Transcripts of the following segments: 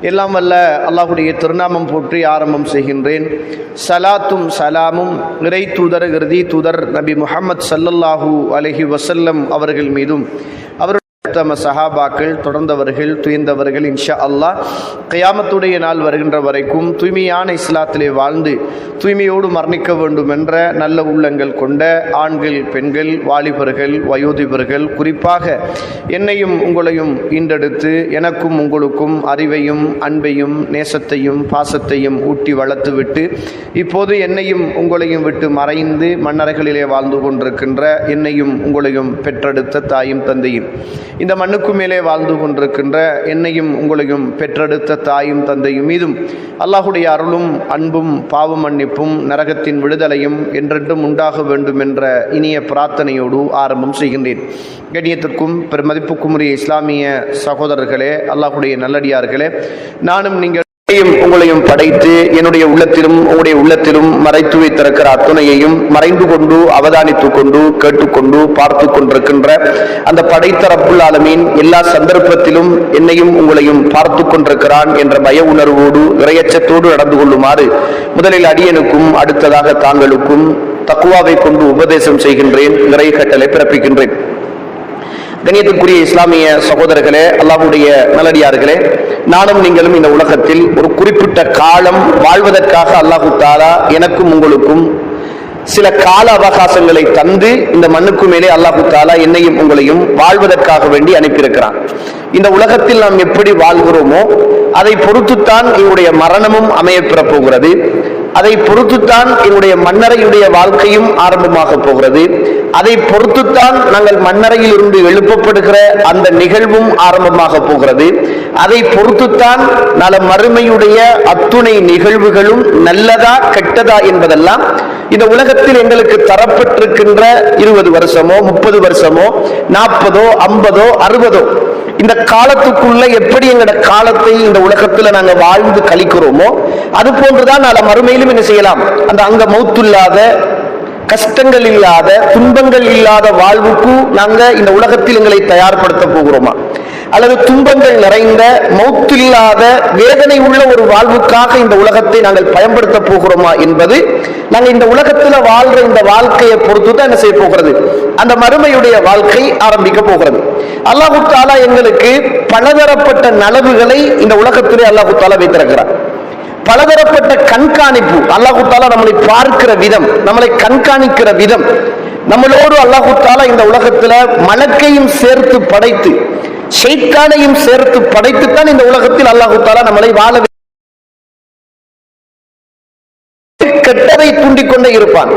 எல்லாம் வல்ல அல்லாஹுடைய திருநாமம் போற்றி ஆரம்பம் செய்கின்றேன். சலாத்தும் சலாமும் இறை தூதர் இறுதி தூதர் நபி முஹம்மது ஸல்லல்லாஹு அலைஹி வஸல்லம் அவர்கள் மீதும் அவருடைய உத்தம சஹாபாக்கள் தொடர்ந்தவர்கள் துய்ந்தவர்கள் இன்ஷா அல்லாஹ் கியாமத்துடைய நாள் வருகின்ற வரைக்கும் தூய்மையான இஸ்லாத்திலே வாழ்ந்து தூய்மையோடு மரணிக்க வேண்டும் என்ற நல்ல உள்ளங்கள் கொண்ட ஆண்கள், பெண்கள், வாலிபர்கள், வயோதிபர்கள், குறிப்பாக என்னையும் உங்களையும் ஈண்டெடுத்து எனக்கும் உங்களுக்கும் அறிவையும் அன்பையும் நேசத்தையும் பாசத்தையும் ஊட்டி வளர்த்துவிட்டு இப்போது என்னையும் உங்களையும் விட்டு மறைந்து மண்ணறைகளிலே வாழ்ந்து கொண்டிருக்கின்ற என்னையும் உங்களையும் பெற்றெடுத்த தாயும் தந்தையும், இந்த மண்ணுக்கு மேலே வாழ்ந்து கொண்டிருக்கின்ற என்னையும் உங்களையும் பெற்றெடுத்த தாயும் தந்தையும் மீதும் அல்லாஹுடைய அருளும் அன்பும் பாவ மன்னிப்பும் நரகத்தின் விடுதலையும் என்றென்றும் உண்டாக வேண்டும் என்ற இனிய பிரார்த்தனையோடு ஆரம்பம் செய்கின்றேன். கண்ணியத்திற்கும் பெருமதிப்புக்கும் உரிய இஸ்லாமிய சகோதரர்களே, அல்லாஹுடைய நல்லடியார்களே, நானும் நீங்கள் உங்களையும் படைத்து என்னுடைய உள்ளத்திலும் உங்களுடைய உள்ளத்திலும் மறைத்து வைத்திருக்கிற அத்துணையையும் மறைந்து கொண்டு அவதானித்துக் கொண்டு கேட்டுக்கொண்டு பார்த்து கொண்டிருக்கின்ற அந்த படைத்த ரப்புல் ஆலமீன் எல்லா சந்தர்ப்பத்திலும் என்னையும் உங்களையும் பார்த்து கொண்டிருக்கிறான் என்ற பய உணர்வோடு இறையச்சத்தோடு நடந்து கொள்ளுமாறு முதலில் அடியனுக்கும் அடுத்ததாக தாங்களுக்கும் தக்குவாவை கொண்டு உபதேசம் செய்கின்றேன், இறை கட்டளை பிறப்பிக்கின்றேன். கண்ணியத்திற்குரிய இஸ்லாமிய சகோதரர்களே, அல்லாஹ்வுடைய நல்லடியார்களே, நானும் நீங்களும் இந்த உலகத்தில் ஒரு குறிப்பிட்ட காலம் வாழ்வதற்காக அல்லாஹு தஆலா எனக்கும் உங்களுக்கும் சில கால அவகாசங்களை தந்து இந்த மண்ணுக்கு மேலே அல்லாஹு தஆலா என்னையும் உங்களையும் வாழ்வதற்காக வேண்டி அனுப்பியிருக்கிறான். இந்த உலகத்தில் நாம் எப்படி வாழ்கிறோமோ அதை பொறுத்துத்தான் எங்களுடைய மரணமும் அமையப்பெறப் போகிறது. அதை பொறுத்துத்தான் எங்களுடைய மண்ணறையுடைய வாழ்க்கையும் ஆரம்பமாக போகிறது. அதை பொறுத்துத்தான் நாங்கள் மண்ணறையில் இருந்து எழுப்பப்படுகிற அந்த நிகழ்வும் ஆரம்பமாக போகிறது. அதை பொறுத்துத்தான் நல மறுமையுடைய அத்துணை நிகழ்வுகளும் நல்லதா கெட்டதா என்பதெல்லாம் இந்த உலகத்தில் எங்களுக்கு தரப்பட்டிருக்கின்ற 20 வருஷமோ 30 வருஷமோ 40ஓ 50ஓ 60ஓ இந்த காலத்துக்குள்ள எப்படி எங்களோட காலத்தை இந்த உலகத்துல நாங்க வாழ்ந்து கழிக்கிறோமோ அது போன்றுதான் நாளை மறுமையிலும் என்ன செய்யலாம், அந்த அங்க மௌத்துல்லாத, கஷ்டங்கள் இல்லாத, துன்பங்கள் இல்லாத வாழ்வுக்கு நாங்க இந்த உலகத்தில் எங்களை தயார்படுத்த போகிறோமா, அல்லது துன்பங்கள் நிறைந்த மௌத்தில்லாத வேதனை உள்ள ஒரு வாழ்வுக்காக இந்த உலகத்தை நாங்கள் பயன்படுத்த போகிறோமா என்பது நாங்கள் இந்த உலகத்துல வாழ்ற இந்த வாழ்க்கையை பொறுத்து தான் என்ன செய்ய போகிறது, அந்த மறுமையுடைய வாழ்க்கை ஆரம்பிக்க போகிறது. அல்லாஹு தஆலா எங்களுக்கு பலதரப்பட்ட நலவுகளை இந்த உலகத்திலே அல்லாஹு தஆலா வைத்திருக்கிறார். பலதரப்பட்ட கண்காணிப்பு, அல்லாஹு தஆலா நம்மளை பார்க்கிற விதம், நம்மளை கண்காணிக்கிற விதம், நம்மளோடு அல்லாஹு தஆலா இந்த உலகத்துல மலக்கையும் சேர்த்து படைத்து ஷைத்தானையும் சேர்த்து படைத்துத்தான் இந்த உலகத்தில் அல்லாஹு தஆலா நம்மளை வாழ கெட்டதை தூண்டிக்கொண்டே இருப்பான்.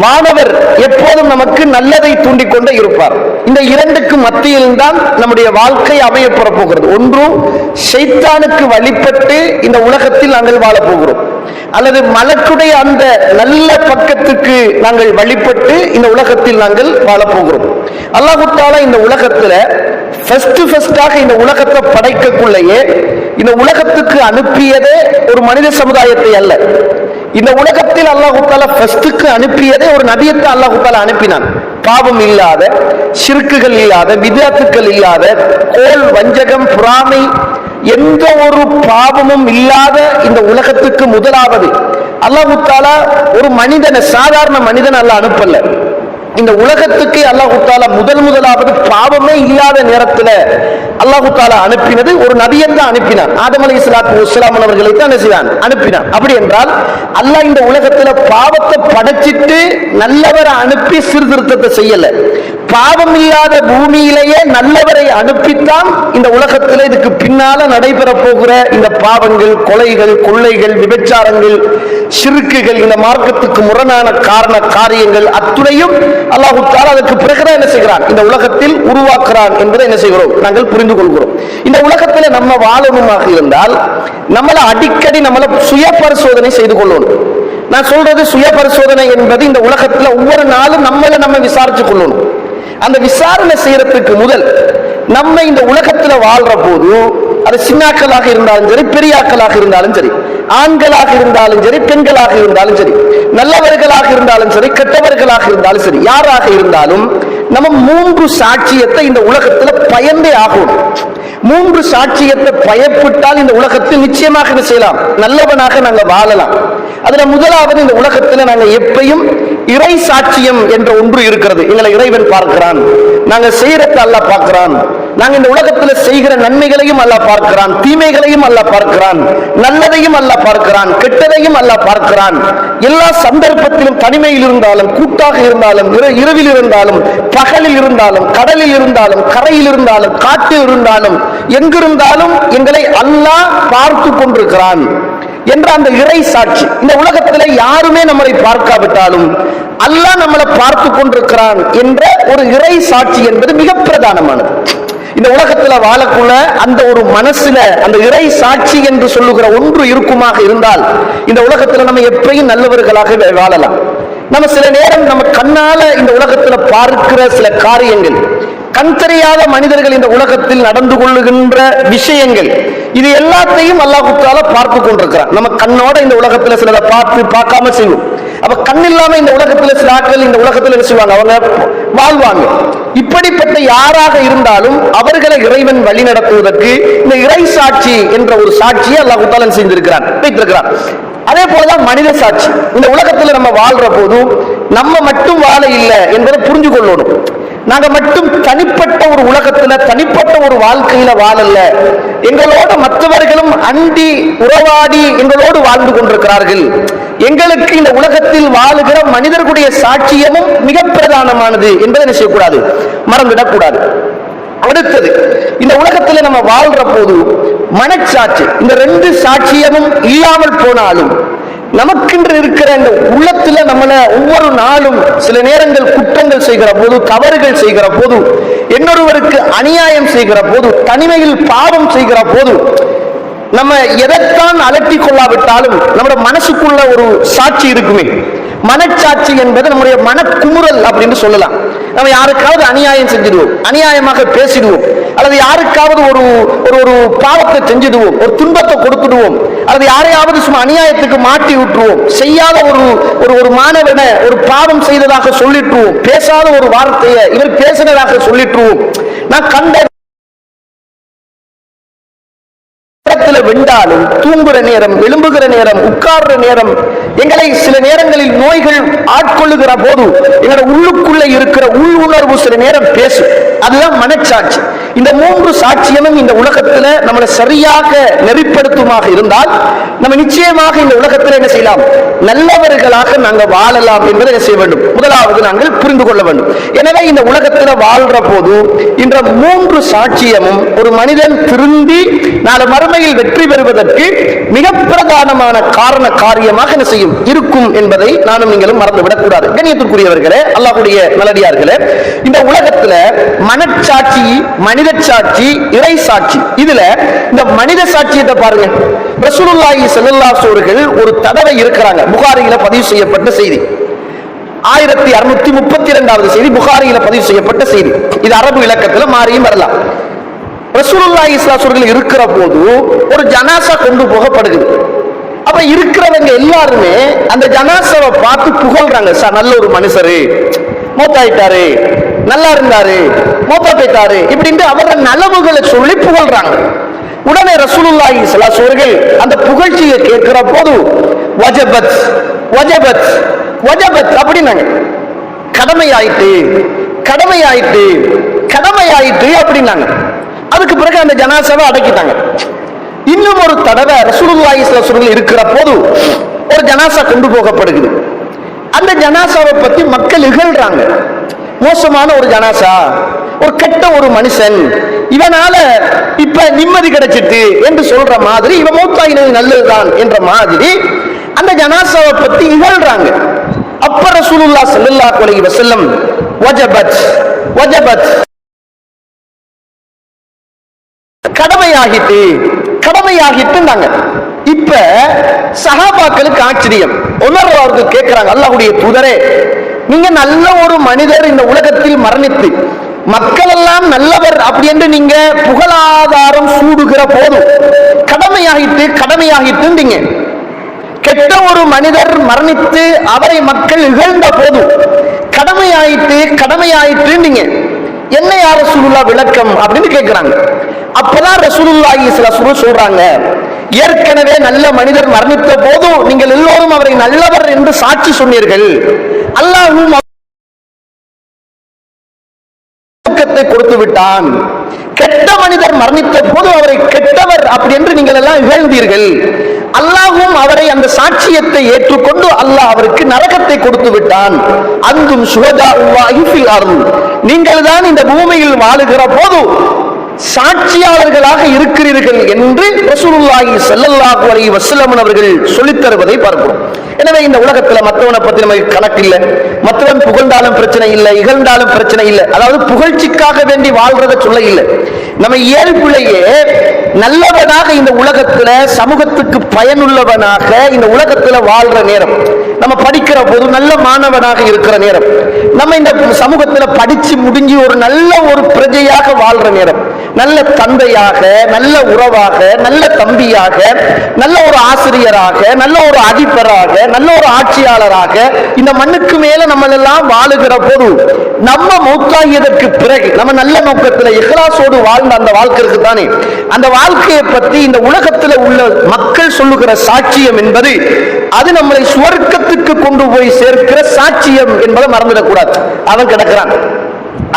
மாணவர் எப்போதும் நமக்கு நல்லதை தூண்டிக்கொண்டே இருப்பார். இந்த இரண்டுக்கு மத்தியில் தான் நம்முடைய வாழ்க்கை அமையப்பெற போகிறது. ஒன்று ஷைத்தானுக்கு வழிபட்டு இந்த உலகத்தில் நாங்கள் வாழ போகிறோம், அல்லது மலக்குடைய அந்த நல்ல பக்கத்துக்கு நாங்கள் வழிபட்டு இந்த உலகத்தில் நாங்கள் வாழ போகிறோம். அல்லாஹு தஆலா இந்த உலகத்துல ஃபர்ஸ்டாக இந்த உலகத்தை படைக்கக்குள்ளேயே இந்த உலகத்துக்கு அனுப்பியதே ஒரு மனித சமுதாயத்தை அல்ல. இந்த உலகத்தில் அல்லாஹு தஆலா ஃபர்ஸ்டுக்கு அனுப்பியதே ஒரு நபியத்தை அல்லாஹு தஆலா அனுப்பினான். பாவம் இல்லாத, ஷிர்க்குகள் இல்லாத, வித்யாத்துக்கள் இல்லாத, கோல் வஞ்சகம் பொறாமை எந்த ஒரு பாவமும் இல்லாத இந்த உலகத்துக்கு முதலாவது அல்லாஹு தஆலா ஒரு மனிதனை, சாதாரண மனிதன் அல்லாஹ் அனுப்பல. இந்த உலகத்துக்கு அல்லாஹு தஆலா முதலாவது பாவமே இல்லாத நேரத்துல அல்லாஹு தஆலா அனுப்பினது ஒரு நபியை தான் அனுப்பினான். ஆதம் அலைஹிஸ்ஸலாத்து வஸ்ஸலாம் அவர்களை தான் அனுப்பினான். அப்படி என்றால் அல்லாஹ் இந்த உலகத்துல பாவத்தை படைச்சிட்டு நல்லவரை அனுப்பி சீர்திருத்தத்தை செய்யல. பாவம் இல்லாத பூமியிலேயே நல்லவரை அனுப்பித்தான் இந்த உலகத்துல இதுக்கு பின்னால நடைபெற போகிற இந்த பாவங்கள், கொலைகள், கொள்ளைகள், விபச்சாரங்கள், ஷிர்க்குகள், இந்த மார்க்கத்துக்கு முரணான காரியங்கள் அத்துணையும் அல்லாஹ் தஆலா அதற்கு பிறகு என்ன செய்கிறான், இந்த உலகத்தில் உருவாக்குறான் என்பதை என்ன செய்கிறோம், நாங்கள் புரிந்து கொள்கிறோம். இந்த உலகத்துல நம்ம வாழணுமாக இருந்தால் நம்மள அடிக்கடி நம்மள சுய பரிசோதனை செய்து கொள்ளணும். நான் சொல்றது சுய பரிசோதனை என்பது இந்த உலகத்துல ஒவ்வொரு நாளும் நம்ம விசாரிச்சு கொள்ளணும். அந்த விசாரணை செய்யறதுக்கு முதல் நம்ம இந்த உலகத்துல வாழ்ற போது அது சின்னாக்களாக இருந்தாலும் சரி, பெரியாக்களாக இருந்தாலும் சரி, ஆண்களாக இருந்தாலும் சரி, பெண்களாக இருந்தாலும் சரி, நல்லவர்களாக இருந்தாலும் சரி, கெட்டவர்களாக இருந்தாலும் சரி, யாராக இருந்தாலும் நம்ம 3 சாட்சியத்தை இந்த உலகத்துல பயந்தே ஆகும். 3 சாட்சியத்தை பயப்பட்டால் இந்த உலகத்தில் நிச்சயமாக செய்யலாம், நல்லவனாக நாங்கள் வாழலாம். அதுல முதலாவது, இந்த உலகத்தில் நாங்கள் எப்பயும் இறை சாட்சியம் என்ற ஒன்று இருக்கிறது. எங்களை இறைவன் பார்க்கிறான், நாங்க செய்யறத அல்லாஹ் பார்க்கிறான், நாங்க இந்த உலகத்தில் செய்கிற நன்மைகளையும் அல்லாஹ் பார்க்கிறான், தீமைகளையும் அல்லாஹ் பார்க்கிறான், நல்லதையும் அல்லாஹ் பார்க்கிறான், கெட்டதையும் அல்லாஹ் பார்க்கிறான். எல்லா சந்தர்ப்பத்திலும் தனிமையில் இருந்தாலும், கூட்டாக இருந்தாலும், இரவில் இருந்தாலும், பகலில் இருந்தாலும், கடலில் இருந்தாலும், கரையில் இருந்தாலும், காட்டில் இருந்தாலும், எங்கிருந்தாலும் எங்களை அல்லாஹ் பார்த்து கொண்டிருக்கிறான் என்ற அந்த இறை சாட்சி. இந்த உலகத்தில் யாருமே நம்மளை பார்க்காவிட்டாலும் அல்லாஹ் நம்மளை பார்த்து கொண்டிருக்கிறான் என்ற ஒரு இறை சாட்சி என்பது மிக பிரதானமானது. இந்த உலகத்துல வாழக்குள்ள அந்த ஒரு மனசுல அந்த இறை சாட்சி என்று சொல்லுகிற ஒன்று இருக்குமாக இருந்தால் இந்த உலகத்துல நம்ம எப்பயும் நல்லவர்களாக வாழலாம். நம்ம சில நேரம் நம்ம கண்ணால இந்த உலகத்துல பார்க்கிற சில காரியங்கள், கண் தெரியாத மனிதர்கள் இந்த உலகத்தில் நடந்து கொள்ளுகின்ற விஷயங்கள், இது எல்லாத்தையும் அல்லாஹ் தஆலா பார்த்து கொண்டிருக்கிறான். நம்ம கண்ணோட இந்த உலகத்துல சிலதை பார்க்காம செய்வோம். அப்ப கண் இல்லாம இந்த உலகத்துல சில ஆட்கள் இந்த உலகத்துல என்ன செய்வாங்க, அவங்க வாழ்வாங்க. இப்படிப்பட்ட யாராக இருந்தாலும் அவர்களை இறைவன் வழி நடத்துவதற்கு இந்த இறை சாட்சி என்ற ஒரு சாட்சியை அல்லாஹ் தஆலா செஞ்சிருக்கிறான், வைத்திருக்கிறான். அதே போலதான் மனித சாட்சி. இந்த உலகத்துல நம்ம வாழ்ற போதும் நம்ம மட்டும் வாழ இல்லை என்பதை புரிஞ்சு கொள்ளணும். நாங்க மட்டும் தனிப்பட்ட ஒரு உலகத்துல தனிப்பட்ட ஒரு வாழ்க்கையில வாழல, எங்களோட மற்றவர்களும் அண்டி உறவாடி எங்களோடு வாழ்ந்து கொண்டிருக்கிறார்கள். எங்களுக்கு இந்த உலகத்தில் வாழுகிற மனிதர்களுடைய சாட்சியமும் மிக பிரதானமானது என்பதை என்ன செய்யக்கூடாது, மறந்துடக்கூடாது. அடுத்தது, இந்த உலகத்தில் நம்ம வாழ்ற போது மனச்சாட்சி, இந்த 2 சாட்சியமும் இல்லாமல் போனாலும் நமக்கென்று இருக்கிற இந்த உள்ளத்துல நம்மள ஒவ்வொரு நாளும் சில நேரங்கள் குற்றங்கள் செய்கிற போது, தவறுகள் செய்கிற போது, இன்னொருவருக்கு அநியாயம் செய்கிற போது, தனிமையில் பாவம் செய்கிற போது, நம்ம எதைத்தான் அலட்டி கொள்ளாவிட்டாலும் நம்முடைய மனசுக்குள்ள ஒரு சாட்சி இருக்குமே, மனச்சாட்சி என்பது நம்முடைய மனக்குமுறல் அப்படின்னு சொல்லலாம். நம்ம யாருக்காவது அநியாயம் செஞ்சிடுவோம், அநியாயமாக பேசிடுவோம், அல்லது யாருக்காவது ஒரு ஒரு பாவத்தை செஞ்சிடுவோம், ஒரு துன்பத்தை கொடுத்துடுவோம், அல்லது யாரையாவது சும்மா அநியாயத்துக்கு மாட்டி விட்டுருவோம், செய்யாத ஒரு மாணவனை ஒரு பாவம் செய்ததாக சொல்லிட்டுருவோம், பேசாத ஒரு வார்த்தையை இவர் பேசினதாக சொல்லிட்டுருவோம். நான் கண்ட வெண்டாலும் தூங்குற நேரம், எழும்புகிற நேரம், உட்கார்ற நேரம், எங்களை சில நேரங்களில் நோய்கள் ஆட்கொள்ளுகிற போது எங்களுடைய உள்ளுக்குள்ள இருக்கிற உள் உணர்வு சில நேரம் பேசும். அதுதான் மனச்சாட்சி. இந்த 3 சாட்சியமும் இந்த உலகத்துல நம்மளை சரியாக நெறிப்படுத்துமாக இருந்தால் நம்ம நிச்சயமாக இந்த உலகத்தில் என்ன செய்யலாம், நல்லவர்களாக நாங்கள் வாழலாம் என்பதை என்ன செய்ய வேண்டும், முதலாவது நாங்கள் புரிந்து கொள்ள வேண்டும். எனவே இந்த உலகத்தில் வாழ்ற போது இந்த 3 சாட்சியமும் ஒரு மனிதன் திருந்தி நாளை மறுமையில் வெற்றி பெறுவதற்கு மிக பிரதானமான காரியமாக என்ன செய்யும் இருக்கும் என்பதை நானும் நீங்களும் மறந்துவிடக் கூடாது. கண்ணியத்திற்குரியவர்களே, அல்லாஹ்வுடைய நல்லடியார்களே, இந்த உலகத்துல மனச்சாட்சி, மனித சாட்சி, இறை சாட்சி, இதுல இந்த மனித சாட்சியத்தை பாருங்க. ரசூலுல்லாஹி ஸல்லல்லாஹு அலைஹி வஸல்லம் ஒரு தடவை இருக்கிறாங்க, புகாரியில பதிவு செய்யப்பட்ட செய்தி, 1632வது செய்தி, புகாரியில பதிவு செய்யப்பட்ட செய்தி. இது அரபு இலக்கத்துல மாறியும் வரலாம். ரசூலுல்லாஹி ஸல்லல்லாஹு அலைஹி வஸல்லம் இருக்கிற போது ஒரு ஜனாசா கொண்டு போகப்படுகிறது. அப்ப இருக்கிறவங்க எல்லாருமே அந்த ஜனாசாவை பார்த்து புகழ்றாங்க. சார், நல்ல ஒரு மனுஷரு, மூத்தாயிட்டாரு, நல்லா இருந்தாரு, மூத்தா போயிட்டாரு, இப்படின்னு அவர நலவுகளை சொல்லி புகழ்றாங்க. உடனே ரசூலுல்லாஹி ஸல்லல்லாஹு அலைஹி வஸல்லம் அந்த புகழ்ச்சியை கேட்கிற போது வஜபத் வஜபத் வஜபத் அப்படின்னாங்க. கடமையாயிட்டு கடமையாயிட்டு கடமையாயிட்டு அப்படின்னாங்க. அதுக்கு பிறகு அந்த ஜனாசாவை அடக்கிட்டாங்க. இன்னும் ஒரு தடவை ரசூலுல்லாஹி ஸல்லல்லாஹு அலைஹி வஸல்லம் இருக்கிற போது ஒரு ஜனாசா கொண்டு போகப்படுகிறது. அந்த ஜனாசாவை பத்தி மக்கள் இகழ்றாங்க. மோசமான ஒரு ஜனாசா, ஒரு கெட்ட ஒரு மனுஷன், இவனால இப்ப நிம்மதி கிடைச்சிட்டு என்று சொல்ற மாதிரி, இவன் மௌத்தாயினது நல்லதுதான் என்ற மாதிரி அந்த ஜனாசாவை பத்தி இகழ்றாங்க. அப்ப ரசூலுல்லாஹி ஸல்லல்லாஹு அலைஹி வஸல்லம் வஜபத் வஜபத், கடமையாகிட்டு கடமையாகிட்டுனாங்க. இப்ப சஹாபாக்களுக்கு ஆச்சரியம். உமர் அவர்கள் கேட்கிறாங்க, அல்லாஹ்வுடைய தூதரே, நீங்க நல்ல ஒரு மனிதர் இந்த உலகத்தில் மரணித்து மக்கள் எல்லாம் நல்லவர் அப்படி என்று நீங்க புகழாதாரம் சூடுகிற போது கடமையாகிட்டு கெட்ட ஒரு மனிதர் மரணித்து அவரை மக்கள் இகழ்ந்த போது கடமையாயிட்டு நீங்க என்ன யார் ரசூலுல்லாஹ் விளக்கம் அப்படின்னு கேட்கிறாங்க. அப்பதான் ரசூலுல்லாஹி ஸல்லல்லாஹு அலைஹி வஸல்லம் சொல்றாங்க, ஏற்கனவே நல்ல மனிதர் மரணித்த போது நீங்கள் எல்லோரும் அவரை நல்லவர் என்று சாட்சி சொன்னீர்கள். அல்லாஹ்வும் கொடுத்து விட்டான். கெட்ட மனிதர் மரணித்த போது அவரை கெட்டவர் அப்படி என்று நீங்கள் எல்லாம் இகழ்ந்தீர்கள். அல்லாஹ்வும் அவரை அந்த சாட்சியத்தை ஏற்றுக்கொண்டு அல்லாஹ் அவருக்கு நரகத்தை கொடுத்து விட்டான். அன்தும் ஷுஹதாஉல்லாஹி ஃபில் அர்ள், நீங்கள் தான் இந்த பூமியில் வாழுகிற போது சாட்சியாளர்களாக இருக்கிறீர்கள் என்று ரசூலுல்லாஹி ஸல்லல்லாஹு அலைஹி வஸல்லம் அவர்கள் சொல்லித் தருவதை பார்க்கிறோம். எனவே இந்த உலகத்துல மற்றவனை பத்தி நமக்கு கணக்கு இல்லை, மற்றவன் புகழ்ந்தாலும் பிரச்சனை இல்லை, இகழ்ந்தாலும் பிரச்சனை இல்லை. அதாவது புகழ்ச்சிக்காக வேண்டி வாழ்றத சொல்ல இல்லை. நம்ம இயல்புலையே நல்லவனாக இந்த உலகத்துல சமூகத்துக்கு பயனுள்ளவனாக இந்த உலகத்துல வாழ்ற நேரம், நம்ம படிக்கிற போது நல்ல மாணவனாக இருக்கிற நேரம், நம்ம இந்த சமூகத்துல படிச்சு முடிஞ்சு ஒரு நல்ல ஒரு பிரஜையாக வாழ்ற நேரம், நல்ல தந்தையாக, நல்ல உறவாக, நல்ல தம்பியாக, நல்ல ஒரு ஆசிரியராக, நல்ல ஒரு அதிபராக, நல்ல ஒரு ஆட்சியாளராக இந்த மண்ணுக்கு மேல நம்ம எல்லாம் வாழுகிற போது நம்ம மௌத்தாகியதற்கு பிறகு நம்ம நல்ல நோக்கத்துல இஹ்லாஸோடு வாழ்ந்த அந்த வாழ்க்கை இருக்கு தானே, அந்த வாழ்க்கையை பத்தி இந்த உலகத்துல உள்ள மக்கள் சொல்லுகிற சாட்சியம் என்பது அது நம்மளை சுவர்க்கத்துக்கு கொண்டு போய் சேர்க்கிற சாட்சியம் என்பதை மறந்துடக்கூடாது. அவன் கிடக்கிறான்,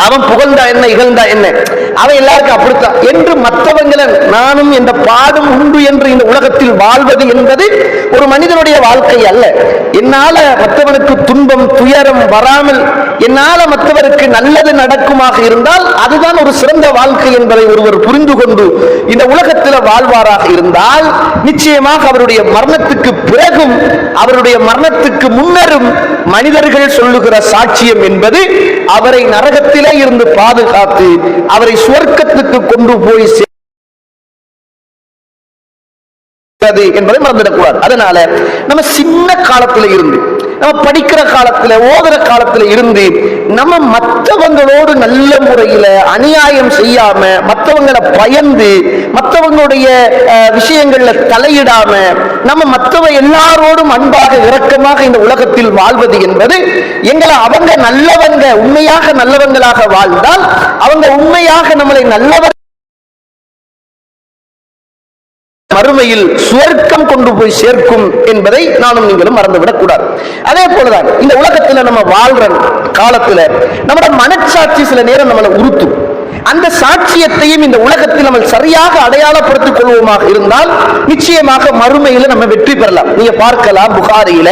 அவன் புகழ்ந்தா என்ன இகழ்ந்தா என்ன, அவன் எல்லாருக்கும் அப்படித்தான் என்று மற்றவங்களை நானும் என்ற பாடும் உண்டு என்று இந்த உலகத்தில் வாழ்வது என்பது ஒரு மனிதனுடைய வாழ்க்கை அல்ல. என்னால மற்றவனுக்கு துன்பம் துயரம் வராமல் என்னால மற்றவருக்கு நல்லது நடக்குமாக இருந்தால் அதுதான் ஒரு சிறந்த வாழ்க்கை என்பதை ஒருவர் புரிந்து கொண்டு இந்த உலகத்தில் வாழ்வாராக இருந்தால் நிச்சயமாக அவருடைய மரணத்துக்கு பிறகும் அவருடைய மரணத்துக்கு முன்னரும் மனிதர்கள் சொல்லுகிற சாட்சியம் என்பது அவரை நரகத்திலே இருந்து பாதுகாத்து அவரை சுவர்க்கத்துக்கு கொண்டு போய் என்பதை மறந்துடக்கூடாது. அதனால நம்ம சின்ன காலத்துல இருந்து, நம்ம படிக்கிற காலத்துல, ஓதுற காலத்துல இருந்து நம்ம மற்றவங்களோடு நல்ல முறையில அநியாயம் செய்யாம, மற்றவங்களை பயந்து, மற்றவங்களுடைய விஷயங்கள்ல தலையிடாம, நம்ம மற்றவ எல்லாரோடும் அன்பாக இரக்கமாக இந்த உலகத்தில் வாழ்வது என்பது எங்களை அவங்க நல்லவங்க உண்மையாக நல்லவங்களாக வாழ்ந்தால் அவங்க உண்மையாக நம்மளை நல்லவர் மறுமையில் சுவர்க்கம் கொண்டு போய் சேர்க்கும் என்பதை நானும் நீங்களும் மறந்துவிடக் கூடாது. அதே போலதான் இந்த உலகத்துல நம்ம வாழ்ற காலத்துல நம்மளோட மனச்சாட்சி சில நேரம் நம்மளை உறுத்தும். அந்த சாட்சியத்தையும் இந்த உலகத்தில் நம்ம சரியாக அடையாளப்படுத்திக் கொள்வோமாக இருந்தால் நிச்சயமாக மறுமையில நம்ம வெற்றி பெறலாம். நீங்க பார்க்கலாம், புகாரியில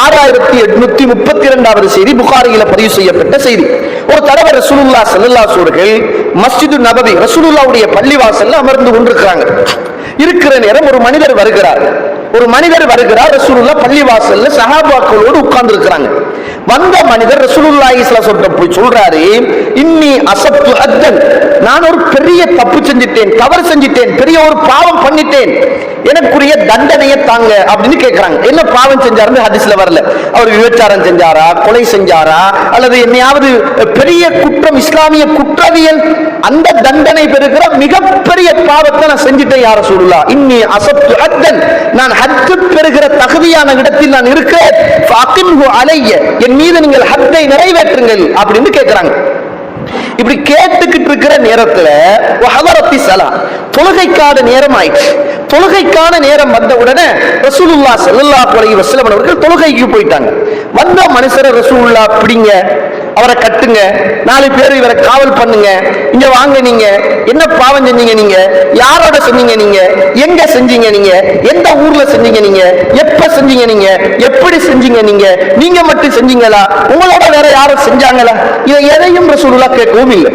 6832வது செய்தி, புகாரியில பதிவு செய்யப்பட்ட செய்தி. ஒரு தடவை ரசூலுல்லாஹ் ஸல்லல்லாஹு அலைஹி வஸல்லம் மஸ்ஜிது நபவி ரசூலுல்லாஹ்வுடைய பள்ளிவாசல்ல அமர்ந்து கொண்டிருக்கிறாங்க. இருக்கிற நேரம் ஒரு மனிதர் வருகிறார். ரசூலுல்லாஹ் பள்ளிவாசல்ல சஹாபாக்களோடு உட்கார்ந்து இருக்கிறாங்க. வந்த மனிதர் ரசூலுல்லாஹி ஸல்லல்லாஹு அலைஹி வஸல்லம் போய் சொல்றாரு, இன்னி அஸப்து அத்தன், நான் ஒரு பெரிய தப்பு செஞ்சிட்டேன், தவறு செஞ்சிட்டேன், பெரிய ஒரு பாவம் பண்ணிட்டேன், எனக்குரிய தண்டனையை தாங்க அப்படின்னு கேட்கிறாங்க. என்ன பாவம் செஞ்சாருன்னு ஹதீஸ்ல வரல. அவர் விபச்சாரம் செஞ்சாரா, கொலை செஞ்சாரா, அல்லது என்னையாவது பெரிய குற்றம், இஸ்லாமிய குற்றவியல் அந்த தண்டனை பெறுகிற மிகப்பெரிய பாவத்தை நான் செஞ்சிட்டேன் யா ரசூலுல்லாஹ், இன்னி அஸப்து அத்தன், நான் ஹஜ் பெறுகிற தகுதியான இடத்தில் நான் இருக்கிறேன், ஃபஅகிம்ஹு அலைய, என் மீது நீங்கள் ஹஜ்ஜை நிறைவேற்றுங்கள் அப்படின்னு கேட்கிறாங்க. இப்படி கேட்டுக்கிட்டு இருக்கிற நேரத்துல தொழுகைக்கான நேரம் ஆயிடுச்சு. தொழுகைக்கான நேரம் வந்த உடனே ரசூலுல்லாஹ் ஸல்லல்லாஹு அலைஹி வஸல்லம் அவர்கள் தொழுகைக்கு போயிட்டாங்க. வந்த மனுஷரை ரசூலுல்லாஹ் பிடிங்க, அவரை கட்டுங்க, 4 பேர் இவரை காவல் பண்ணுங்க, இங்க வாங்க, நீங்க என்ன பாவம் செஞ்சீங்க, நீங்க யாரோட செஞ்சீங்க, நீங்க எங்க செஞ்சீங்க, நீங்க எந்த ஊர்ல செஞ்சீங்க, நீங்க எப்ப செஞ்சீங்க, நீங்க எப்படி செஞ்சீங்க, நீங்க மட்டும் செஞ்சீங்களா, உங்களோட வேற யாரும் செஞ்சாங்களா, இதை எதையும் ரசூலுல்லாஹ் கேட்கவும் இல்லை.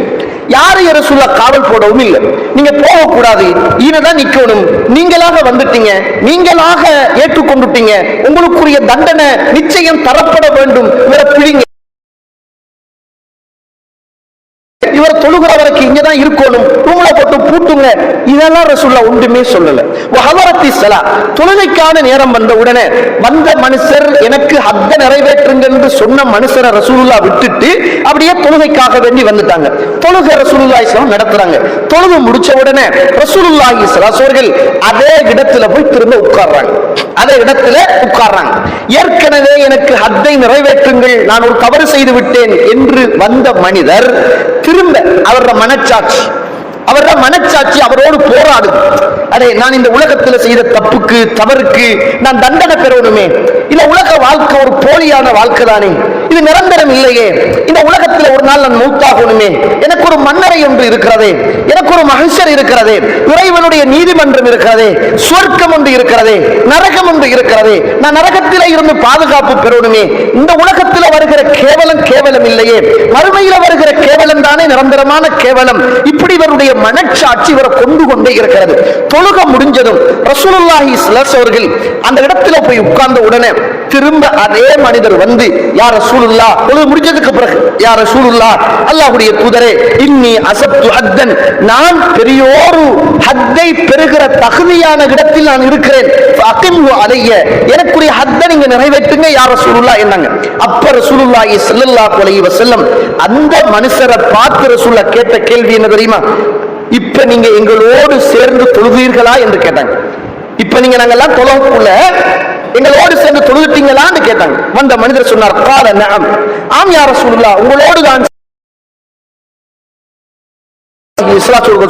யாரையும் ரசூலுல்லாஹ் காவல் போடவும் இல்லை. நீங்க போகக்கூடாது, ஈனதான் நிக்கணும், நீங்களாக வந்துட்டீங்க, நீங்களாக ஏற்றுக்கொண்டுட்டீங்க, உங்களுக்குரிய தண்டனை நிச்சயம் தரப்பட வேண்டும், இவரை பிடிங்க. இவர் தொழுகிற வரைக்கும் இங்கதான் இருக்கணும், ரூம்ல போட்டு பூட்டுங்க, இதெல்லாம் ரசூலுல்லாஹ் ஒன்றுமே சொல்லல. வஹவரத்தி ஸலா, தொழுகைக்கான நேரம் வந்த உடனே வந்த மனுஷர் எனக்கு ஹத்த நிறைவேற்றுங்க என்று சொன்ன மனுஷரை ரசூலுல்லாஹ் விட்டுட்டு அப்படியே தொழுகைக்காக வேண்டி வந்துட்டாங்க. தொழுகை ரசூலுல்லாஹி ஸல்லல்லாஹு நடத்துறாங்க. தொழுகை முடிச்ச உடனே ரசூலுல்லாஹி ஸல்லல்லாஹு அவர்கள் அதே இடத்துல போய் திரும்ப உட்கார்றாங்க. அதே இடத்துல உட்கார்றாங்க. ஏற்கனவே எனக்கு ஹத்தை நிறைவேற்றுங்கள், நான் ஒரு தவறு செய்து விட்டேன் என்று வந்த மனிதர் திரும்ப அவருடைய மனச்சாட்சி அவரோடு போராடுது. அடே, நான் இந்த உலகத்தில் செய்த தப்புக்கு தவறுக்கு நான் தண்டனை பெறணுமே, இந்த உலக வாழ்க்கை ஒரு போலியான வாழ்க்கை தானே, இது நிரந்தரம் இல்லையே, இந்த உலகத்தில் ஒரு நாள் நான் மௌத்தாகணுமே, எனக்கு ஒரு மன்னரை ஒன்று இருக்கிறதே, எனக்கு ஒரு மகசர் இருக்கிறதே, இறைவனுடைய நீதிமன்றம் இருக்கிறதே, சுவர்க்கம் ஒன்று இருக்கிறதே, நரகம் ஒன்று இருக்கிறதே, நான் நரகத்திலே இருந்து பாதுகாப்பு பெறணுமே, இந்த உலகத்தில் வருகிற கேவலம் இல்லையே, மறுமையில் வருகிற கேவலம் தானே நிரந்தரமான கேவலம். இப்படி இவருடைய மனச்சாட்சி இவரை கொண்டு கொண்டே இருக்கிறது. தொழுகை முடிஞ்சதும் ரசூலுல்லாஹி ஸல்லல்லாஹு அவர்கள் அந்த இடத்துல போய் உட்கார்ந்த உடனே திரும்ப அதே மனிதர் வந்து, யா ரசூலுல்லாஹ், தொழுகை முடிஞ்சதுக்கு பிறகு, யா ரசூலுல்லாஹ், அல்லாஹ்வுடைய தூதரே, இன்னி அஸப்து ஹத்தன், நான் பெரியோரு ஹத்தை பெறுகிற தகுதியான இடத்தில் நான் இருக்கிறேன், ஃபஅகிம்ஹு அலைய, எனக்குரிய ஹத்தை நீங்க நிறைவேற்றுங்க யா ரசூலுல்லாஹ் என்னங்க. அப்ப ரசூலுல்லாஹி ஸல்லல்லாஹு அலைஹி வஸல்லம் அந்த மனுஷரை பார்த்து ரசூலுல்லாஹ் கேட்ட கேள்வி என்ன தெரியுமா? இப்ப நீங்க எங்களோடு சேர்ந்து தொழுவீர்களா என்று கேட்டாங்க. இப்ப நீங்க நாங்கெல்லாம் தொழக்குள்ள எங்களோடு சேர்ந்து தொழுதுட்டீங்களான்னு கேட்டாங்க. வந்த மனிதர் சொன்னார், கால நஅம், ஆம் யா ரசூலுல்லாஹ், உங்களோடு தான்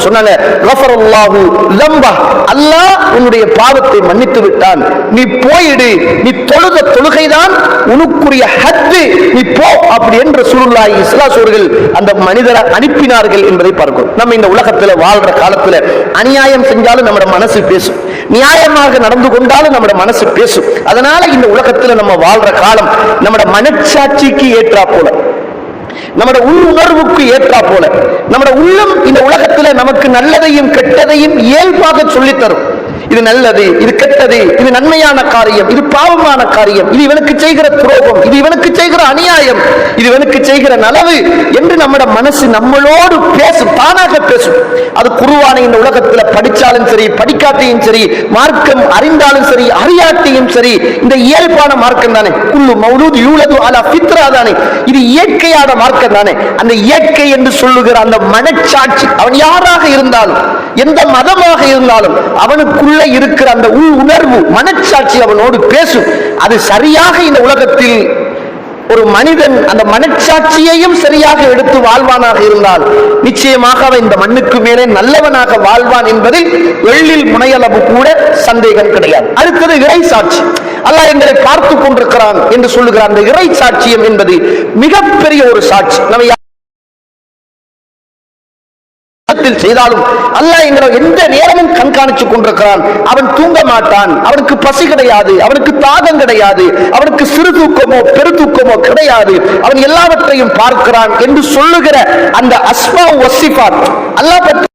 சொன்னாங்க. அல்லாஹ் உன்னுடைய பாவத்தை மன்னித்து விட்டான், நீ போயிடு, நீ தொழுத தொழுகைதான் உனக்குரிய ஹஜ், நீ போ அப்படி என்று ரசூலுல்லாஹி ஸல்லல்லாஹு அலைஹி அந்த மனிதரை அனுப்பினார்கள் என்பதை பார்க்கிறோம். நம்ம இந்த உலகத்தில் வாழ்ற காலத்தில் அநியாயம் செஞ்சாலும் நம்முடைய மனசு பேசும், நியாயமாக நடந்து கொண்டாலும் நம்முடைய மனசு பேசும். அதனால இந்த உலகத்தில் நம்ம வாழ்ற காலம் நம்முடைய மனச்சாட்சிக்கு ஏற்றா போல, நம்முடைய உள்ளுணர்வுக்கு ஏற்றா போல, நம்முடைய உள்ளம் இந்த உலகத்துல நமக்கு நல்லதையும் கெட்டதையும் இயல்பாக சொல்லித்தரும். இது நல்லது, இது கெட்டது, இது நன்மையான காரியம், இது பாவமான காரியம், இது இவனுக்கு செய்கிற துரோகம், இது இவனுக்கு செய்கிற அநியாயம், இது இவனுக்கு செய்கிற நலவு என்று நம்முடைய மனசு நம்மளோடு பேசும், தானாக பேசும். அது குர்ஆனை இந்த உலகத்தில் படிச்சாலும் சரி, படிக்காட்டியும் சரி, மார்க்கம் அறிந்தாலும் சரி, அறியாட்டியும் சரி, இந்த இயல்பான மார்க்கம் தானே. குல்லு மௌலூத் யூலது அலா ஃபித்ரா தானே, இது இயற்கையான மார்க்கம் தானே. அந்த இயற்கை என்று சொல்லுகிற அந்த மனச்சாட்சி, அவன் யாராக இருந்தாலும், எந்த மதமாக இருந்தாலும், அவனுக்குள்ள இருக்கிற அந்த உணர்வு மனச்சாட்சி அவனோடு பேசும். அது சரியாக இந்த உலகத்தில் ஒரு மனிதன் அந்த மனச்சாட்சியையும் சரியாக எடுத்து வாழ்வானாக இருந்தால் நிச்சயமாக அவன் இந்த மண்ணுக்கு மேலே நல்லவனாக வாழ்வான் என்பதில் எள்ளில் முனையளவு கூட சந்தேகம் கிடையாது. அடுத்தது இறை சாட்சி. அல்லாஹ் எங்களை பார்த்து கொண்டிருக்கிறான் என்று சொல்லுகிற அந்த இறை சாட்சியம் என்பது மிகப்பெரிய ஒரு சாட்சி. நம்ம செய்தாலும் அல்லாஹ் எங்களை எந்த நேரமும் கண்காணித்துக் கொண்டிருக்கிறான். அவன் தூங்க மாட்டான், அவனுக்கு பசி கிடையாது, அவனுக்கு தாகம் கிடையாது, அவனுக்கு சிறு தூக்கமோ பெரு தூக்கமோ கிடையாது, அவன் எல்லாவற்றையும் பார்க்கிறான் என்று சொல்லுகிற அந்த அஸ்மா வசிஃபாத் அல்லாஹ் பற்றி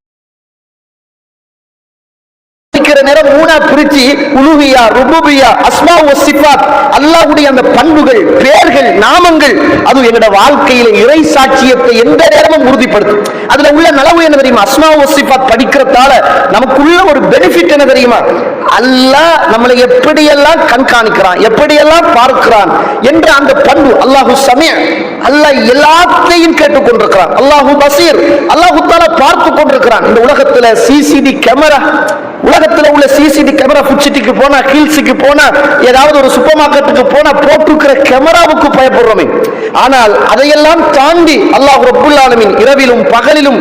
நேரம் மூணா பிரிச்சு உலுஹியா, ருபூபியா, அஸ்மா வசிஃபாத், அல்லாஹ்வுடைய அந்த பண்புகள், பெயர்கள், நாமங்கள், அது எங்கட வாழ்க்கையில இறை சாட்சியத்தை எந்த நேரமும் உறுதிப்படுத்தும். அதுல உள்ள நலவு என்ன தெரியுமா? அஸ்மா வசிஃபாத் படிக்கிறதால நமக்குள்ள ஒரு பெனிஃபிட் என்ன தெரியுமா? அல்லாஹ் நம்மளை எப்படியெல்லாம் கண்காணிக்கிறான், எப்படியெல்லாம் பார்க்கிறான் என்ற அந்த பண்பு. அல்லாஹு சமீஅ், அல்லாஹ் எல்லாத்தையும் கேட்டுக் கொண்டிருக்கிறான். அல்லாஹு பசீர், அல்லாஹு தஆலா பார்த்து கொண்டிருக்கிறான். இந்த உலகத்துல சிசிடி கேமரா, உலகத்தில் உள்ள சிசிடி கேமரா, புட்சிட்டிக்கு போனா, ஹில்ஸுக்கு போனா, ஏதாவது ஒரு சூப்பர் மார்க்கெட்டுக்கு போனா போட்டுக்கிற கேமராவுக்கு பயப்படுறோமே. ஆனால் அதையெல்லாம் தாண்டி அல்லாஹ் ரப்புல் ஆலமீன் இரவிலும் பகலிலும்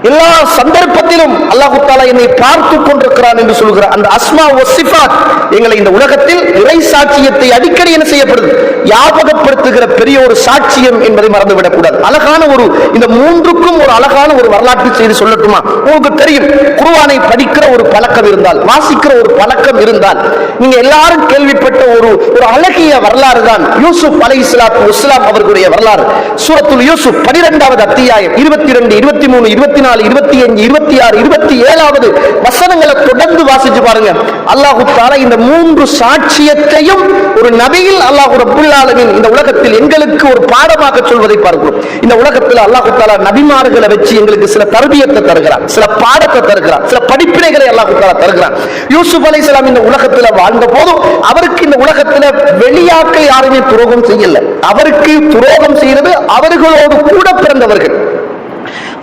எல்லா சந்தர்ப்பத்திலும் அல்லாஹ் தஆலா என்னை பார்த்து கொண்டிருக்கிறான் என்று சொல்கிறார். அந்த அஸ்மா வசிஃபாத் எங்களை இந்த உலகத்தில் இறை சாட்சியத்தை அடிக்கடி என்ன செய்யப்படுது, ஞாபகப்படுத்துகிற பெரிய ஒரு சாட்சியம் என்பதை மறந்துவிடக் கூடாது. அழகான ஒரு, இந்த மூன்றுக்கும் ஒரு அழகான ஒரு வரலாற்று செய்தி சொல்லட்டுமா? உங்களுக்கு தெரியும், குர்ஆனை படிக்கிற ஒரு பழக்கம் இருந்தால், வாசிக்கிற ஒரு பழக்கம் இருந்தால், நீங்க எல்லாரும் கேள்விப்பட்ட ஒரு அழகிய வரலாறு தான் யூசுப் அலைஹிஸ்ஸலாத்து வஸ்ஸலாம் அவர்களுடைய வரலாறு. சூரத்துல் யூசுப் 12வது அத்தியாயம் 22, 23, 24, 25, 26, 27வது வசனங்களை தொடர்ந்து வாசிச்சு பாருங்க. அல்லாஹ் தஆலா இந்த 3 சாட்சியத்தையும் ஒரு நபியில் அல்லாஹ் ரப்பல் ஆலமீன் இந்த உலகத்தில் எங்களுக்கு ஒரு பாடமாக சொல்வதை பார்க்கிறோம். இந்த உலகத்தில் அல்லாஹ் தஆலா நபிமார்களை வச்சு எங்களுக்கு சில தர்பியத்தை தருகிறார், சில பாடத்தை தருகிறார், சில படிப்பினைகளை அல்லாஹ் தஆலா தருகிறார். யூசுப் அலைஹிஸ்ஸலாம் இந்த உலகத்தில் வாழ்ந்த போதும் அவருக்கு இந்த உலகத்தில் வெளியாட்கள் யாருமே துரோகம் செய்யல. அவருக்கு துரோகம் செய்யறது அவர்களோடு கூட பிறந்தவர்கள்,